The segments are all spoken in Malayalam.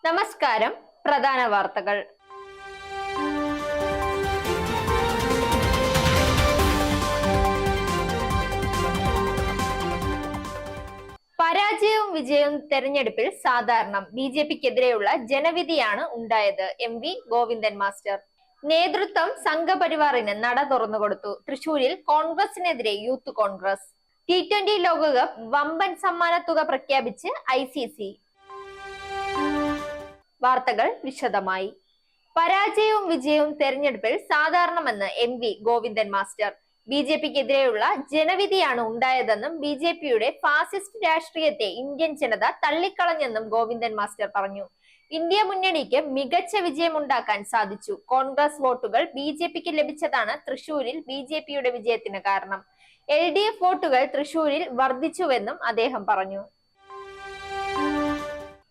നമസ്കാരം. പ്രധാന വാർത്തകൾ. പരാജയവും വിജയവും തെരഞ്ഞെടുപ്പിൽ സാധാരണം. ബി.ജെ.പിക്കെതിരെയുള്ള ജനവിധിയാണ് ഉണ്ടായത്. എം.വി. ഗോവിന്ദൻ മാസ്റ്റർ. നേതൃത്വം സംഘപരിവാറിന് നട തുറന്നുകൊടുത്തു. തൃശൂരിൽ കോൺഗ്രസിനെതിരെ യൂത്ത് കോൺഗ്രസ്. T20 ലോകകപ്പ് വമ്പൻ സമ്മാനത്തുക പ്രഖ്യാപിച്ച് ICC. വാർത്തകൾ വിശദമായി. പരാജയവും വിജയവും തെരഞ്ഞെടുപ്പിൽ സാധാരണമെന്ന് എം.വി. ഗോവിന്ദൻ മാസ്റ്റർ. ബി.ജെ.പിക്കെതിരെയുള്ള ജനവിധിയാണ് ഉണ്ടായതെന്നും ബി.ജെ.പിയുടെ ഫാസിസ്റ്റ് രാഷ്ട്രീയത്തെ ഇന്ത്യൻ ജനത തള്ളിക്കളഞ്ഞെന്നും ഗോവിന്ദൻ മാസ്റ്റർ പറഞ്ഞു. ഇന്ത്യ മുന്നണിക്ക് മികച്ച വിജയമുണ്ടാക്കാൻ സാധിച്ചു. കോൺഗ്രസ് വോട്ടുകൾ ബി.ജെ.പിക്ക് ലഭിച്ചതാണ് തൃശൂരിൽ ബി.ജെ.പിയുടെ വിജയത്തിന് കാരണം. LDF വോട്ടുകൾ തൃശൂരിൽ വർദ്ധിച്ചുവെന്നും അദ്ദേഹം പറഞ്ഞു.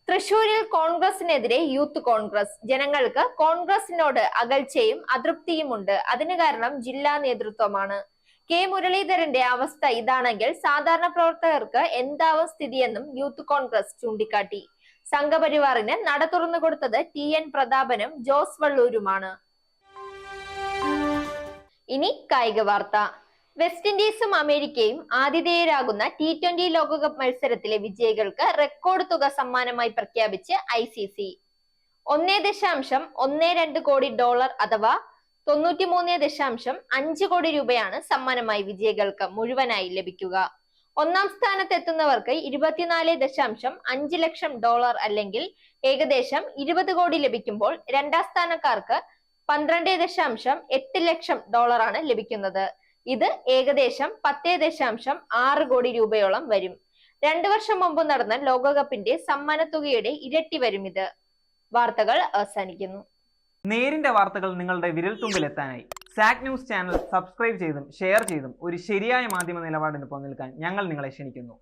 തൃശൂരിൽ കോൺഗ്രസിനെതിരെ യൂത്ത് കോൺഗ്രസ്. ജനങ്ങൾക്ക് കോൺഗ്രസിനോട് അകൽച്ചയും അതൃപ്തിയുമുണ്ട്. അതിന് കാരണം ജില്ലാ നേതൃത്വമാണ്. കെ മുരളീധരന്റെ അവസ്ഥ ഇതാണെങ്കിൽ സാധാരണ പ്രവർത്തകർക്ക് എന്താവും സ്ഥിതിയെന്നും യൂത്ത് കോൺഗ്രസ് ചൂണ്ടിക്കാട്ടി. സംഘപരിവാറിന് നട തുറന്നുകൊടുത്തത് TN പ്രതാപനും ജോസ് വള്ളൂരുമാണ്. ഇനി കായിക വാർത്ത. വെസ്റ്റ് ഇൻഡീസും അമേരിക്കയും ആതിഥേയരാകുന്ന T20 ലോകകപ്പ് മത്സരത്തിലെ വിജയികൾക്ക് റെക്കോർഡ് തുക സമ്മാനമായി പ്രഖ്യാപിച്ച് ICC. $1.12 കോടി അഥവാ 93.5 കോടി രൂപയാണ് സമ്മാനമായി വിജയികൾക്ക് മുഴുവനായി ലഭിക്കുക. ഒന്നാം സ്ഥാനത്തെത്തുന്നവർക്ക് $24.5 ലക്ഷം അല്ലെങ്കിൽ ഏകദേശം 20 കോടി ലഭിക്കുമ്പോൾ രണ്ടാം സ്ഥാനക്കാർക്ക് $12.8 ലക്ഷം ആണ് ലഭിക്കുന്നത്. ഇത് ഏകദേശം 10.6 കോടി രൂപയോളം വരും. 2 വർഷം മുമ്പ് നടന്ന ലോകകപ്പിന്റെ സമ്മാനത്തുകയുടെ ഇരട്ടി വരും ഇത്. വാർത്തകൾ അവസാനിക്കുന്നു. നേരിന്റെ വാർത്തകൾ നിങ്ങളുടെ വിരൽത്തുമ്പിൽ എത്താനായി സാക് ന്യൂസ് ചാനൽ സബ്സ്ക്രൈബ് ചെയ്തും ഷെയർ ചെയ്തും ഒരു ശരിയായ മാധ്യമ നിലപാടിന് പോകാൻ ഞങ്ങൾ നിങ്ങളെ ക്ഷണിക്കുന്നു.